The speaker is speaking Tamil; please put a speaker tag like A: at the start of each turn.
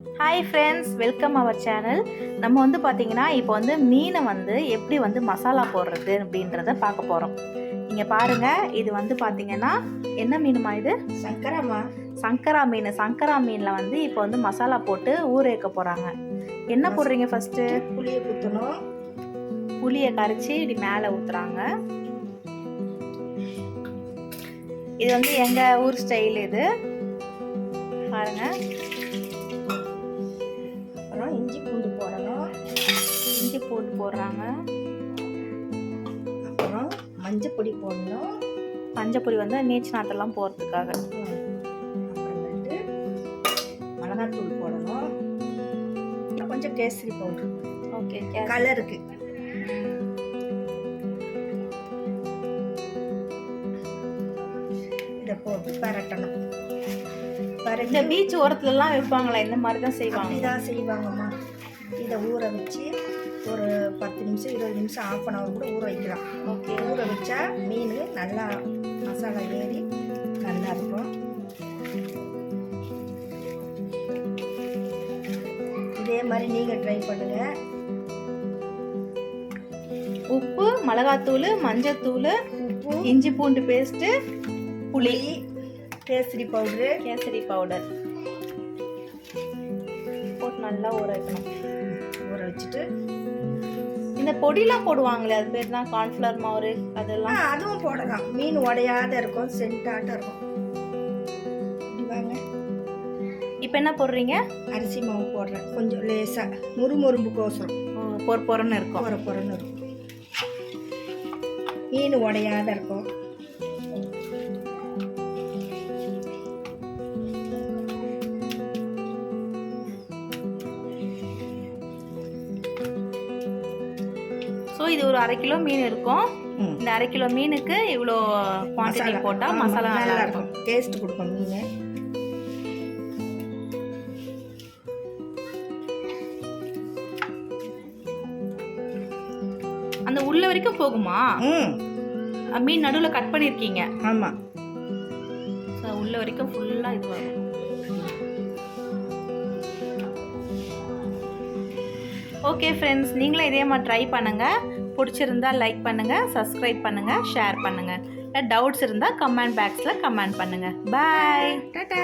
A: Hi friends, welcome our channel. நம்ம வந்து பார்த்திங்கன்னா இப்போ வந்து மீனை வந்து எப்படி வந்து மசாலா போடுறது அப்படின்றத பார்க்க போகிறோம். நீங்கள் பாருங்கள், இது வந்து பார்த்திங்கன்னா என்ன மீனுமா இது? சங்கரா மீன். சங்கரா மீனில் வந்து இப்போ வந்து மசாலா போட்டு ஊற வைக்க போகிறாங்க. என்ன போடுறீங்க? ஃபஸ்ட்டு
B: புளியை ஊற்றணும்.
A: புளியை கரைச்சி இப்படி மேலே ஊற்றுறாங்க. இது வந்து எங்கள் ஊர் ஸ்டைல். இது பாருங்கள்.
B: அப்புறம் இஞ்சி பூண்டு போடணும்.
A: இஞ்சி பூண்டு போடுறாங்க.
B: அப்புறம் மஞ்சள் பொடி போடணும்.
A: மஞ்சள் பொடி வந்து நீச்சு நாத்தெல்லாம் போகிறதுக்காக.
B: அப்புறமேட்டு மிளகாத்தூள் போடணும். கொஞ்சம் கேசரி பவுடர்.
A: ஓகே,
B: கலருக்கு. இதை போட்டு பரட்டணும்.
A: இந்த பீச் ஓரத்துலலாம் வைப்பாங்களா? இந்த மாதிரி தான் செய்வாங்க.
B: இதான் செய்வாங்கம்மா. இதை ஊற வச்சு ஒரு 10 நிமிஷம் 20 நிமிஷம் ½ அன் ஹவர் கூட ஊற வைக்கலாம்.
A: ஓகே.
B: ஊற வச்சா மீன் நல்லா மசாலா ஏறி நல்லா இருக்கும். இதே மாதிரி நீங்கள் ட்ரை பண்ணுங்கள்.
A: உப்பு, மிளகாத்தூள், மஞ்சத்தூள்,
B: உப்பு,
A: இஞ்சி பூண்டு பேஸ்ட்டு, புளி,
B: கேசரி
A: பவுடர் போட்டு நல்லா ஊற வைக்கணும்.
B: ஊற வச்சுட்டு
A: இந்த பொடிலாம் போடுவாங்களே, அது பேர் தான் கார்ன்ஃப்ளவர் மாவு. அதெல்லாம்
B: அதுவும் போடலாம். மீன் உடையாத இருக்கும், சென்டாட்டம் இருக்கும். வாங்க,
A: இப்போ என்ன போடுறீங்க?
B: அரிசி மாவு போடுறேன். கொஞ்சம் லேசாக முறுமுறும்புக்கோசரம்.
A: பொறுன்னு இருக்கும்.
B: பொறுன்னு இருக்கும். மீன் உடையாத இருக்கும்.
A: ஸோ இது ஒரு 1/2 கிலோ மீன் இருக்கும். இந்த 1/2 கிலோ மீனுக்கு இவ்வளோ குவான்டிட்டி போட்டால் மசாலா நல்லா இருக்கும்.
B: டேஸ்ட் கொடுக்கும் மீன்.
A: அந்த உள்ள வரைக்கும் போகுமா? மீன் நடுவில் கட் பண்ணியிருக்கீங்க.
B: ஆமாம்.
A: ஸோ உள்ள வரைக்கும் ஃபுல்லாக இது வரும். ஓகே ஃப்ரெண்ட்ஸ், நீங்களும் இதே மாதிரி ட்ரை பண்ணுங்கள். பிடிச்சிருந்தா லைக் பண்ணுங்கள், சப்ஸ்கிரைப் பண்ணுங்கள், ஷேர் பண்ணுங்கள். டவுட்ஸ் இருந்தால் கமெண்ட் பாக்ஸில் கமெண்ட் பண்ணுங்கள். பாய்,
B: டாடா.